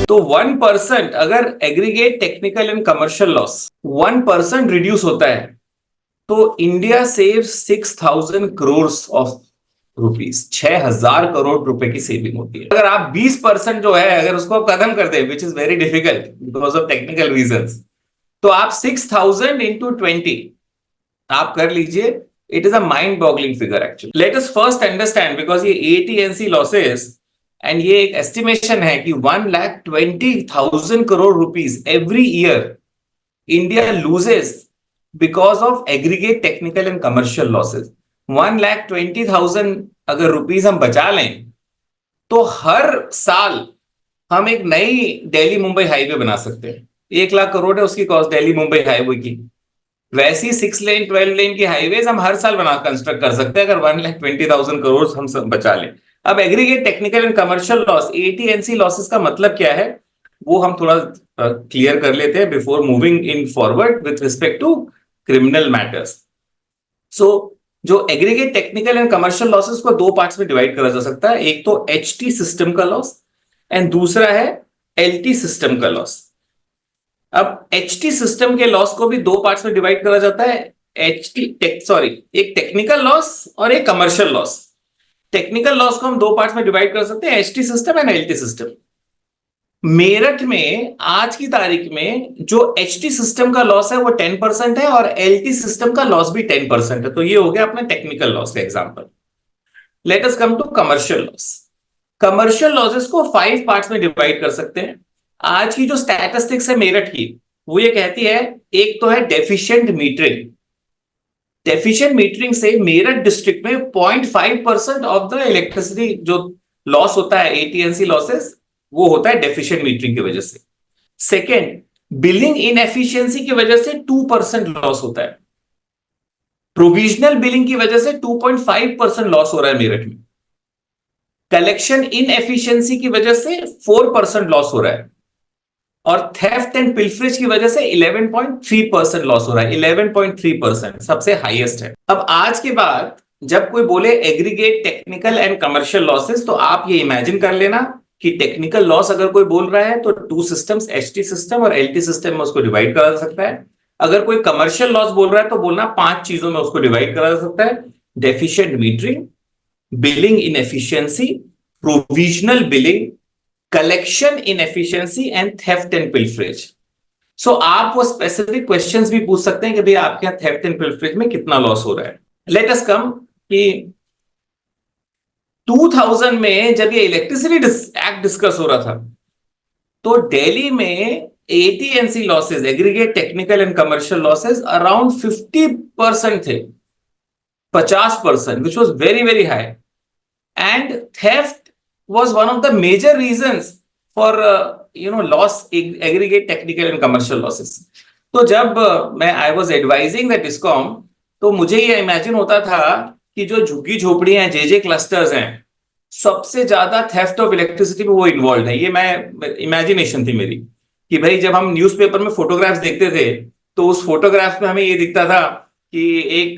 तो 1% अगर aggregate technical and commercial loss 1% reduce होता है तो India save 6,000 crore of rupees, 6,000 crore रुपए की सेविंग होती है। अगर आप 20% जो है अगर उसको आप खत्म कर दे, which is very difficult because of technical reasons, तो आप 6,000 इंटू 20 आप कर लीजिए। It is a mind boggling figure actually. Let us first understand, because ये एटीएनसी लॉसेस एंड ये एक एस्टिमेशन है कि 1,20,000 crore rupees every year India loses because of aggregate technical and commercial losses. 1,20,000 अगर रुपीज हम बचा लें तो हर साल हम एक नई दिल्ली मुंबई हाईवे बना सकते हैं। 1,00,000 करोड़ है उसकी कॉस्ट दिल्ली मुंबई हाईवे की। वैसी 6 लेन 12 लेन की हाईवेज हम हर साल बना कंस्ट्रक्ट कर सकते हैं अगर 1,20,000 करोड़ हम सब बचा लें। अब aggregate technical and commercial loss, AT&C losses का मतलब क्या है वो हम थोड़ा क्लियर कर लेते हैं before moving in forward with respect to criminal matters. So जो aggregate technical and commercial losses को दो पार्ट्स में डिवाइड करा जा सकता है। एक तो एचटी सिस्टम का लॉस एंड दूसरा है एलटी सिस्टम का लॉस। अब एचटी सिस्टम के लॉस को भी दो पार्ट्स में डिवाइड करा जाता है। एक टेक्निकल लॉस और एक कमर्शियल लॉस। टेक्निकल लॉस को हम दो पार्ट्स में डिवाइड कर सकते हैं, HT system and LT system. Meerut में आज की तारीख में जो एचटी सिस्टम का लॉस है वो 10% है और एलटी सिस्टम का लॉस भी 10% है। तो ये हो गया अपना टेक्निकल लॉस का example. Let us come to commercial loss. Commercial losses को 5 पार्ट्स में डिवाइड कर सकते हैं। आज की जो स्टैटिस्टिक्स है मेरठ की वो ये कहती है, एक तो है डेफिशिएंट मीटरिंग। डेफिशिएंट मीटरिंग से मेरठ डिस्ट्रिक्ट में 0.5% ऑफ द इलेक्ट्रिसिटी जो लॉस होता है, एटीएनसी लॉसेस, वो होता है डेफिशिएंट मीटरिंग की वजह से। सेकेंड, बिलिंग इनएफिशिएंसी की वजह से 2% लॉस होता है। प्रोविजनल बिलिंग की वजह से 2.5% लॉस हो रहा है मेरठ में। कलेक्शन इनएफिशिएंसी की वजह से 4% लॉस हो रहा है और थेफ्ट एंड पिल्फरेज की वजह से 11.3% लॉस हो रहा है। 11.3% सबसे हाईएस्ट है। अब आज के बाद जब कोई बोले aggregate technical and commercial losses तो आप ये इमेजिन कर लेना कि टेक्निकल लॉस अगर कोई बोल रहा है तो 2 सिस्टम्स, एचटी सिस्टम और एलटी सिस्टम में उसको डिवाइड करा जा सकता है। अगर कोई कमर्शियल लॉस बोल रहा है तो बोलना 5 चीजों में उसको डिवाइड करा जा सकता है। Deficient metering, billing inefficiency, provisional billing, collection inefficiency and theft and pilferage. So आप वो स्पेसिफिक क्वेश्चंस भी पूछ सकते हैं कि भाई आपके यहाँ थेफ्ट एंड पिल्फरेज में कितना लॉस हो रहा है। लेट अस कम कि 2000 में जब ये इलेक्ट्रिसिटी एक्ट डिस्कस हो रहा था तो दिल्ली में AT&C losses, aggregate technical and commercial losses, around 50% थे, 50%, which was very very high, and theft was one of the major reasons for loss, aggregate technical and commercial losses. तो जब मैं I was advising the discom तो मुझे ये imagine होता था कि जो झुग्गी झोपड़ियां हैं, जे क्लस्टर्स हैं, सबसे ज्यादा थेफ्ट ऑफ इलेक्ट्रिसिटी में वो इन्वॉल्व है। ये मैं इमेजिनेशन थी मेरी कि भाई जब हम न्यूज़पेपर में फोटोग्राफ्स देखते थे तो उस फोटोग्राफ में हमें ये दिखता था कि एक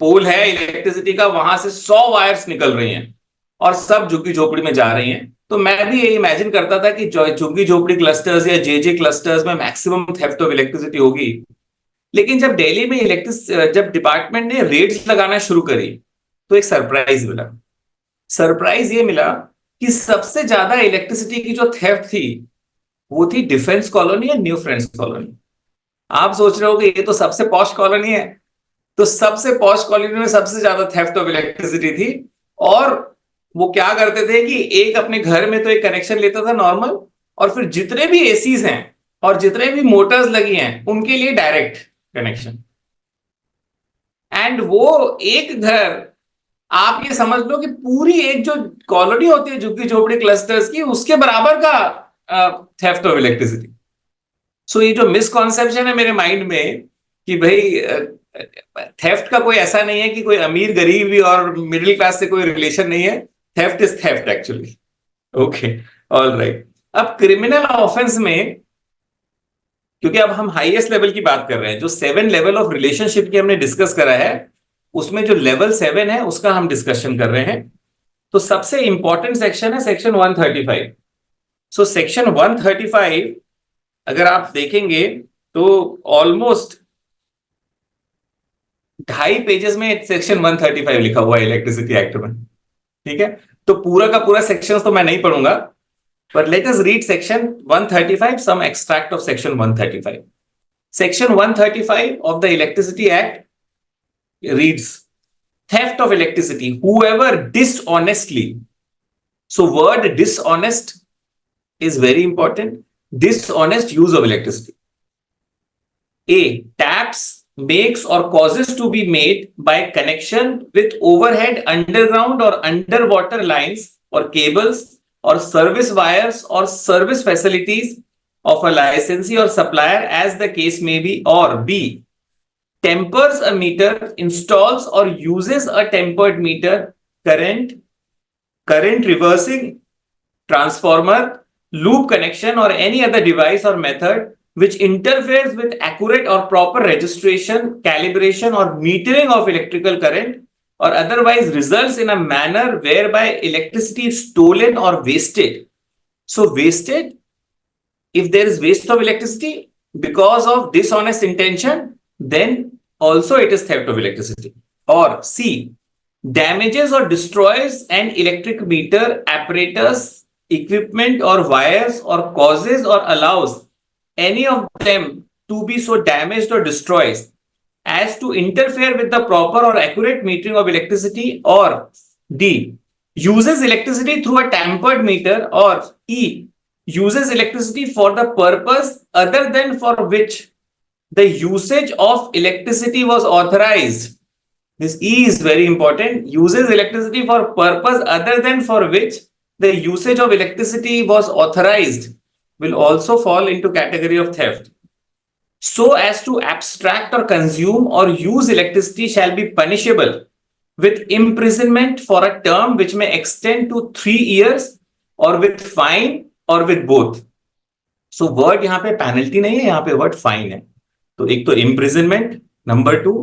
पोल है इलेक्ट्रिसिटी का, वहां से 100 वायर्स निकल रही हैं और सब झुग्गी झोपड़ी में जा रही हैं। तो मैं भी ये इमेजिन करता था कि झुग्गी झोपड़ी क्लस्टर्स या जे क्लस्टर्स में मैक्सिमम थेफ्ट ऑफ इलेक्ट्रिसिटी होगी। लेकिन जब दिल्ली में जब डिपार्टमेंट ने रेड्स लगाना शुरू करी तो एक सरप्राइज मिला। सरप्राइज ये मिला कि सबसे ज्यादा इलेक्ट्रिसिटी की जो थेफ्ट थी वो थी डिफेंस कॉलोनी या न्यू फ्रेंड्स कॉलोनी। आप सोच रहे हो कि ये तो सबसे पॉश कॉलोनी है, तो सबसे पॉश कॉलोनी में सबसे ज्यादा थेफ्ट ऑफ इलेक्ट्रिसिटी थी। और वो क्या करते थे कि एक अपने घर में तो एक कनेक्शन लेता था नॉर्मल, और फिर जितने भी एसीज हैं और जितने भी मोटर्स लगी हैं उनके लिए डायरेक्ट कनेक्शन। एंड वो एक घर, आप ये समझ लो कि पूरी एक जो कॉलोनी होती है झुग्गी झोपड़ी क्लस्टर्स की, उसके बराबर का थेफ्ट ऑफ इलेक्ट्रिसिटी। सो ये जो मिसकॉन्सेप्शन है मेरे माइंड में कि भाई थेफ्ट का कोई ऐसा नहीं है कि कोई अमीर गरीब और मिडिल क्लास से कोई रिलेशन नहीं है। Theft is theft actually. Okay, all right. अब क्रिमिनल ऑफेंस में, क्योंकि अब हम हाईएस्ट लेवल की बात कर रहे हैं, जो 7 लेवल ऑफ रिलेशनशिप की हमने डिस्कस करा है उसमें जो लेवल 7 है उसका हम डिस्कशन कर रहे हैं। तो सबसे इंपॉर्टेंट सेक्शन है सेक्शन 135। सो सेक्शन 135 अगर आप देखेंगे तो ऑलमोस्ट 2.5 पेजेस में सेक्शन 135 लिखा हुआ है इलेक्ट्रिसिटी एक्ट में, ठीक है। तो पूरा का पूरा सेक्शन तो मैं नहीं पढ़ूंगा, but let us read section 135, some extract of section 135. Section 135 of the Electricity Act reads, theft of electricity, whoever dishonestly. So word dishonest is very important. Dishonest use of electricity. A, taps makes or causes to be made by connection with overhead, underground or underwater lines or cables or service wires or service facilities of a licensee or supplier as the case may be. Or B, tempers a meter, installs or uses a tempered meter, current reversing transformer, loop connection or any other device or method which interferes with accurate or proper registration, calibration or metering of electrical current or otherwise results in a manner whereby electricity is stolen or wasted. So wasted, if there is waste of electricity because of dishonest intention, then also it is theft of electricity. Or C, damages or destroys an electric meter, apparatus, equipment or wires or causes or allows any of them to be so damaged or destroyed as to interfere with the proper or accurate metering of electricity. Or D, uses electricity through a tampered meter. Or E, uses electricity for the purpose other than for which the usage of electricity was authorized. This E is very important. Uses electricity for purpose other than for which the usage of electricity was authorized will also fall into category of theft. So as to abstract or consume or use electricity shall be punishable with imprisonment for a term which may extend to 3 years or with fine or with both. So word यहाँ पे penalty नहीं है, यहाँ पे word fine है. तो एक तो imprisonment, number 2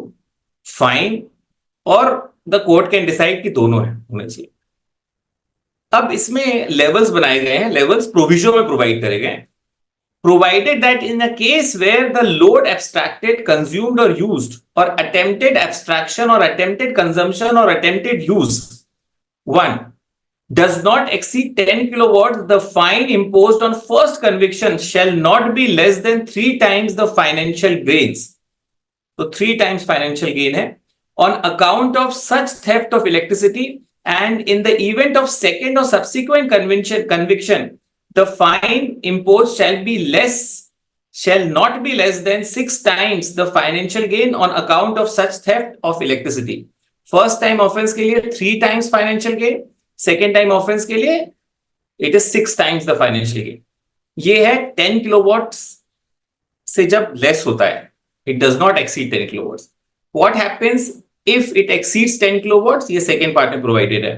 fine, और द कोर्ट कैन डिसाइड कि दोनों है होने चाहिए. अब इसमें लेवल्स बनाए गए हैं, लेवल्स प्रोविजन में प्रोवाइड करे गए हैं. Provided that in a case where the load abstracted, consumed or used or attempted abstraction or attempted consumption or attempted use, 1, does not exceed 10 kilowatts, the fine imposed on first conviction shall not be less than 3 times the financial gains. So 3 times financial gain है. On account of such theft of electricity, and in the event of second or subsequent conviction, the fine imposed shall not be less than 6 times the financial gain on account of such theft of electricity. First time offense के लिए 3 times financial gain, second time offense के लिए it is 6 times the financial gain. ये है 10 kilowatts से जब less होता है, it does not exceed 10 kilowatts. What happens if it exceeds 10 kilowatts? ये second part में provided है.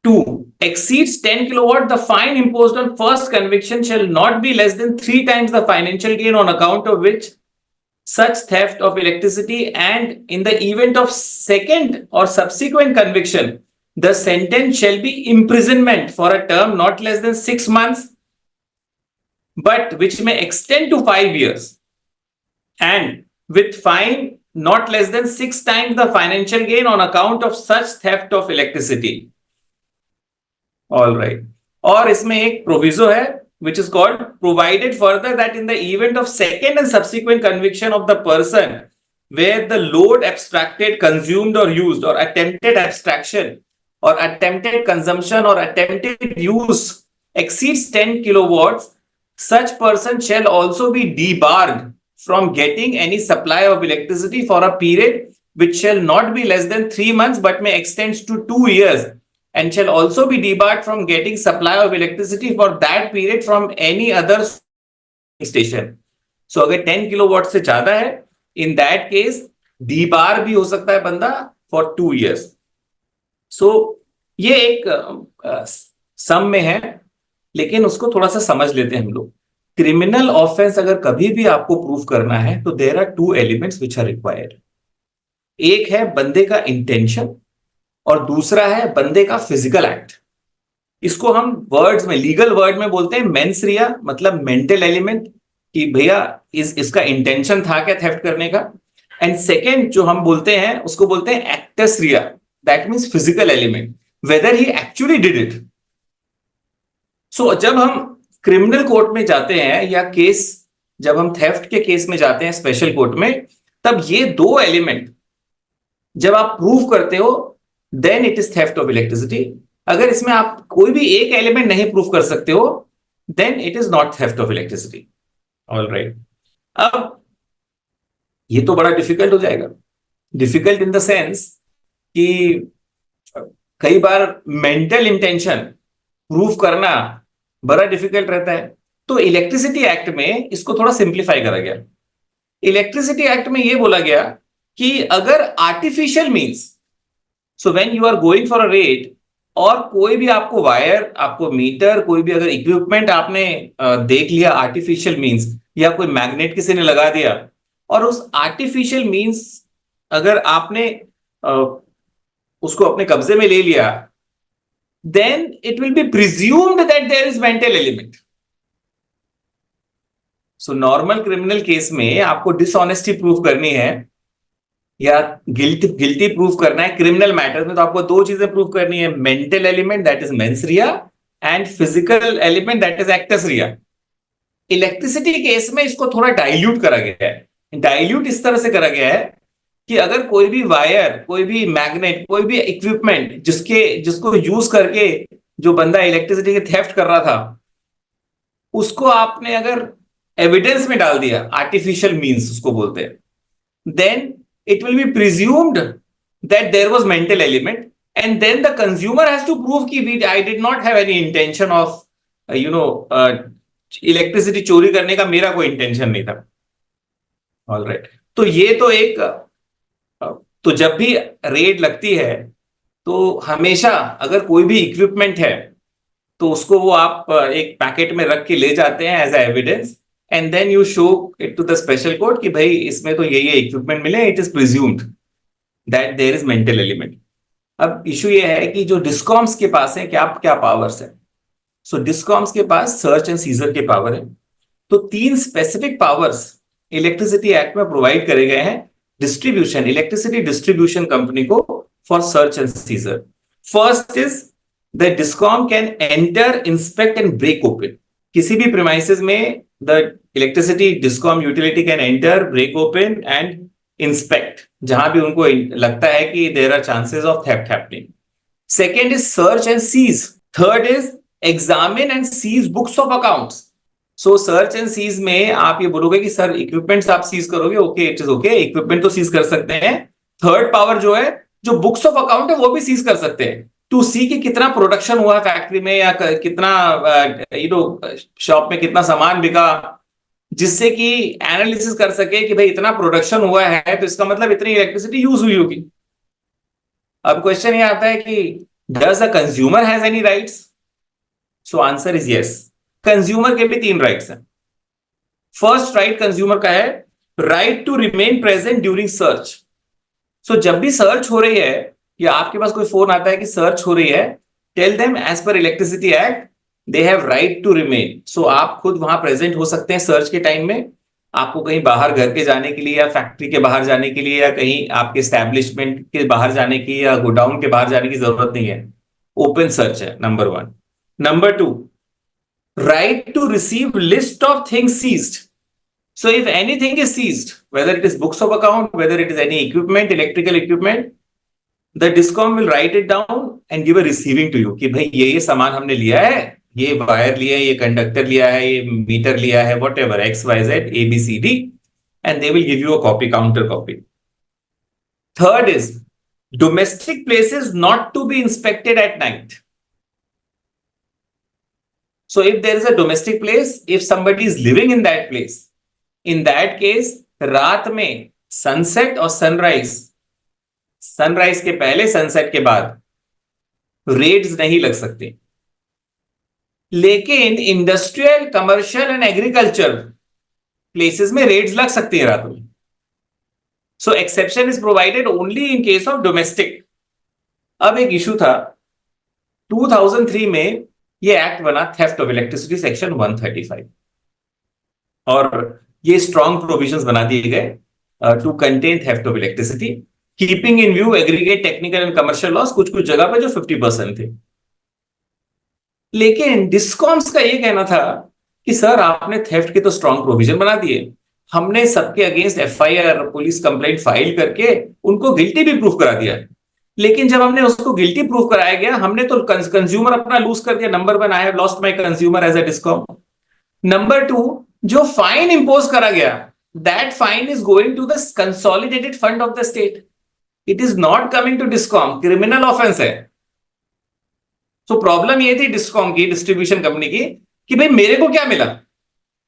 2, exceeds 10 kilowatt, the fine imposed on first conviction shall not be less than 3 times the financial gain on account of which such theft of electricity, and in the event of second or subsequent conviction, the sentence shall be imprisonment for a term not less than 6 months, but which may extend to 5 years, and with fine not less than 6 times the financial gain on account of such theft of electricity. All right. और इसमें एक proviso है which is called provided further that in the event of second and subsequent conviction of the person where the load abstracted, consumed or used or attempted abstraction or attempted consumption or attempted use exceeds 10 kilowatts, such person shall also be debarred from getting any supply of electricity for a period which shall not be less than 3 months but may extend to 2 years, and shall also be debarred from getting supply of electricity for that period from any other station. So अगर 10 kilowatt से ज्यादा है, in that case debar भी हो सकता है बंदा for 2 years. So ये एक सम में है, लेकिन उसको थोड़ा सा समझ लेते हैं हम लोग. क्रिमिनल ऑफेंस अगर कभी भी आपको प्रूव करना है तो there are 2 elements which are required. एक है बंदे का इंटेंशन और दूसरा है बंदे का फिजिकल एक्ट. इसको हम वर्ड्स में, लीगल वर्ड में बोलते हैं मेंस रिया, मतलब मेंटल एलिमेंट, कि भैया इसका इंटेंशन था क्या थेफ्ट करने का। एंड सेकेंड जो हम बोलते हैं उसको बोलते हैं actus reus, that means physical element, whether he actually did it. So जब हम क्रिमिनल कोर्ट में जाते हैं या केस, जब हम थेफ्ट के केस में जाते हैं स्पेशल कोर्ट में, तब ये दो एलिमेंट जब आप प्रूव करते हो, then it is theft of electricity. अगर इसमें आप कोई भी एक एलिमेंट नहीं प्रूव कर सकते हो, then it is not theft of electricity. All right. अब ये तो बड़ा डिफिकल्ट हो जाएगा, डिफिकल्ट इन द सेंस कि कई बार मेंटल इंटेंशन प्रूव करना बड़ा डिफिकल्ट रहता है। तो इलेक्ट्रिसिटी एक्ट में इसको थोड़ा सिंप्लीफाई करा गया। इलेक्ट्रिसिटी एक्ट में यह बोला गया कि अगर artificial means, so when you are going for a rate, और कोई भी आपको वायर, आपको मीटर, कोई भी अगर इक्विपमेंट आपने देख लिया आर्टिफिशियल मीन्स, या कोई मैग्नेट किसी ने लगा दिया, और उस आर्टिफिशियल मीन्स अगर आपने उसको अपने कब्जे में ले लिया, then it will be presumed that there is mental element. So normal criminal case में आपको डिसऑनेस्टी प्रूफ करनी है या गिल्टी प्रूफ करना है, क्रिमिनल मैटर में तो आपको दो चीजें प्रूफ करनी है, mental element that is mens rea and physical element that is actus rea. Electricity case में इसको थोड़ा डाइल्यूट करा गया है। डाइल्यूट इस तरह से करा गया है कि अगर कोई भी वायर, कोई भी मैग्नेट, कोई भी इक्विपमेंट जिसको यूज करके जो बंदा इलेक्ट्रिसिटी के थेफ्ट कर रहा था, उसको आपने अगर एविडेंस में डाल दिया, आर्टिफिशियल मींस उसको बोलते हैं, then it will be presumed that there was mental element, and then the consumer has to prove कि I did not have any intention of electricity चोरी करने का, मेरा कोई इंटेंशन नहीं था। ऑलराइट। तो ये तो एक, तो जब भी रेड लगती है तो हमेशा अगर कोई भी इक्विपमेंट है तो उसको वो आप एक पैकेट में रख के ले जाते हैं as a evidence, and then you show it to the special court कि भाई इसमें तो ये इक्विपमेंट मिले, it is presumed that there is mental element. अब इशू ये है कि जो डिस्कॉम्स के पास है क्या क्या पावर्स है। सो डिस्कॉम्स के पास सर्च एंड सीजर के पावर है। तो तीन स्पेसिफिक पावर्स इलेक्ट्रिसिटी एक्ट में प्रोवाइड करे गए हैं डिस्ट्रीब्यूशन, इलेक्ट्रिसिटी डिस्ट्रीब्यूशन कंपनी को, for search and seizure. First is the discom can enter, inspect and break open. किसी भी प्रीमाइसेस में the electricity discom utility can enter, break open and inspect, जहां भी उनको लगता है कि there are chances of theft happening. Second is search and seize. Third is examine and seize books of accounts. So search and seize में आप ये बोलोगे कि सर इक्विपमेंट्स आप सीज करोगे, okay it is okay, equipment तो seize कर सकते हैं। थर्ड पावर जो है, जो बुक्स ऑफ अकाउंट है वो भी सीज कर सकते हैं, टू सी कि कितना प्रोडक्शन हुआ फैक्ट्री में, या कितना शॉप में कितना सामान बिका, जिससे कि एनालिसिस कर सके कि भाई इतना प्रोडक्शन हुआ है तो इसका मतलब इतनी इलेक्ट्रिसिटी यूज हुई होगी। अब क्वेश्चन ये आता है कि does a consumer has any rights. So answer is yes. Consumer के भी तीन राइट्स हैं। फर्स्ट राइट कंज्यूमर का है right to remain present during search. So जब भी सर्च हो रही है या आपके पास कोई फोन आता है कि सर्च हो रही है, tell them as per electricity act they have right to remain. So आप खुद वहां प्रेजेंट हो सकते हैं सर्च के टाइम में। आपको कहीं बाहर घर के जाने के लिए या फैक्ट्री के बाहर जाने के लिए या कहीं आपके एस्टैब्लिशमेंट के बाहर जाने की या गोडाउन के बाहर जाने की जरूरत नहीं है। ओपन सर्च है number one. Number two, right to receive list of things seized. So if anything is seized, whether it is books of account, whether it is any equipment, electrical equipment, the discom will write it down and give a receiving to you कि भाई ये सामान हमने लिया है, ये wire लिया है, ये कंडक्टर लिया है, ये मीटर लिया है, whatever XYZ ABCD, and they will give you a copy, counter copy. Third is domestic places not to be inspected at night. So if there is a domestic place, if somebody is living in that place, in that case रात में sunset और sunrise, sunrise के पहले sunset के बाद Reds नहीं लग सकते। लेकिन industrial, commercial and agriculture places में रेड्स लग सकती है रात में। So exception is provided only in case of domestic. अब एक इशू था 2003 में ये एक्ट बना थेफ्ट ऑफ इलेक्ट्रिसिटी सेक्शन 135, और ये स्ट्रॉन्ग प्रोविजंस बना दिए गए to contain theft of electricity, keeping in view aggregate technical and commercial loss, कुछ कुछ जगह पे जो 50% थे। लेकिन डिस्कॉम्स का ये कहना था कि सर आपने थेफ्ट के तो स्ट्रॉन्ग प्रोविजन बना दिए, हमने सबके against FIR police complaint file करके उनको गिल्टी भी प्रूफ करा दिया, लेकिन जब हमने उसको गिल्टी प्रूफ कराया गया, हमने तो कंज्यूमर अपना लूज कर दिया। Number 1, I have lost my consumer as a discom. Number 2, जो फाइन इंपोज करा गया, that fine is going to the consolidated fund of the state, it is not coming to discom, criminal offence है। तो problem ये थी discom की, distribution company की, कि भाई मेरे को क्या मिला?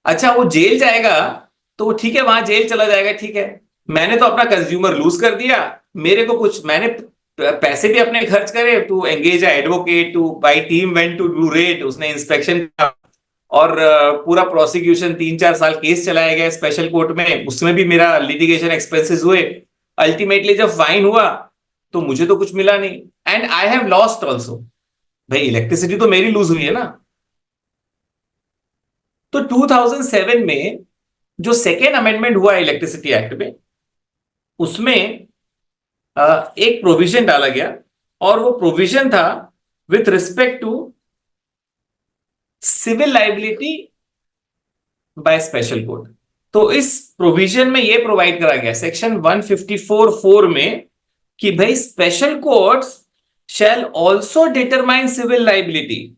अच्छा वो जेल जाएगा तो ठीक है, वहां जेल चला जाएगा, ठीक है, मैंने तो अपना कंज्यूमर लूज कर दिया, मेरे को कुछ, मैंने पैसे भी अपने खर्च करे to engage advocate, to buy team went to do raid, उसने इंस्पेक्शन किया, और पूरा प्रोसिक्यूशन 3-4 साल केस चलाया गया स्पेशल कोर्ट में, उसमें भी मेरा लिटिगेशन एक्सपेंसेस हुए। अल्टीमेटली जब फाइन हुआ तो मुझे तो कुछ मिला नहीं, and I have lost also. भाई इलेक्ट्रिसिटी तो मेरी लूज हुई है ना। तो 2007 में जो सेकेंड अमेंडमेंट हुआ इलेक्ट्रिसिटी एक्ट में, उसमें एक प्रोविजन डाला गया, और वो प्रोविजन था with respect to civil liability by special court. तो इस प्रोविजन में यह प्रोवाइड करा गया सेक्शन 154(4) में कि भाई special courts shall also determine civil liability.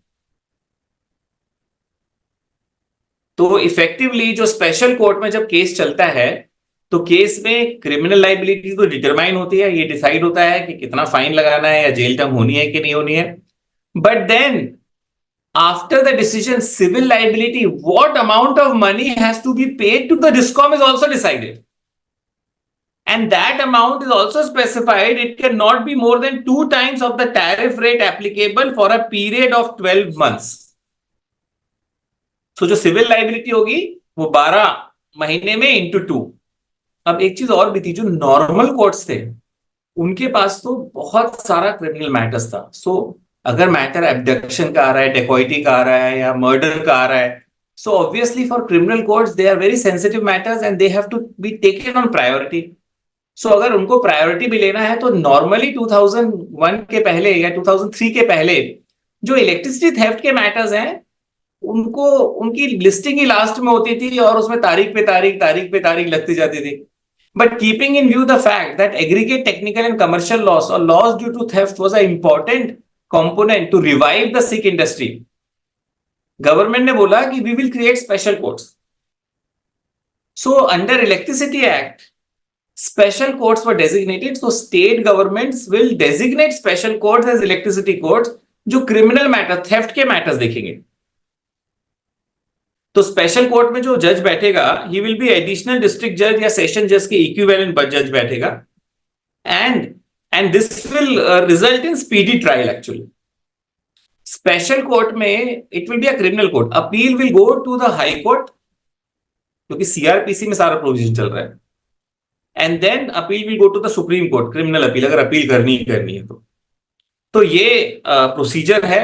तो इफेक्टिवली जो स्पेशल कोर्ट में जब केस चलता है, तो केस में क्रिमिनल लाइबिलिटी तो डिटरमाइन होती है, ये डिसाइड होता है कि कितना फाइन लगाना है या जेल टर्म होनी है कि नहीं होनी है। But then after the decision, civil liability, what amount of money has to be paid to the discom is also decided, and that amount is also specified. It cannot be more than 2 times of the tariff rate applicable for a period of 12 months. So जो civil liability होगी वो 12 महीने में into 2। अब एक चीज और भी थी, जो नॉर्मल कोर्ट्स थे उनके पास तो बहुत सारा क्रिमिनल मैटर्स था। सो अगर मैटर एब्डक्शन का आ रहा है, डेकॉइटी का आ रहा है, या मर्डर का आ रहा है, so obviously for criminal courts they are very sensitive matters and they have to be taken on priority. So अगर उनको प्रायोरिटी भी लेना है तो नॉर्मली 2001 के पहले या 2003 के पहले जो इलेक्ट्रिसिटी थेफ्ट के मैटर्स हैं, उनको उनकी लिस्टिंग ही लास्ट में होती थी, और उसमें तारीख पे तारीख लगती जाती थी। But keeping in view the fact that aggregate technical and commercial loss और loss due to theft was a important component to revive the sick industry, government ने बोला कि we will create special courts. So under electricity act special courts were designated, so state governments will designate special courts as electricity courts जो criminal matter, theft के matters देखेंगे। तो special court में जो जज बैठेगा, he will be additional district जज या सेशन जज के इक्विवेलेंट जज बैठेगा, and this will result in speedy trial. Actually special court में it will be a criminal court, appeal will go to the high court, क्योंकि सीआरपीसी में सारा प्रोविजन चल रहा है, and then appeal will go to the supreme court, criminal appeal अगर appeal करनी है तो ये प्रोसीजर है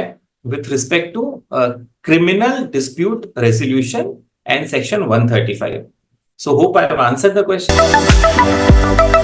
with respect to criminal dispute resolution and section 135। So hope I have answered the question.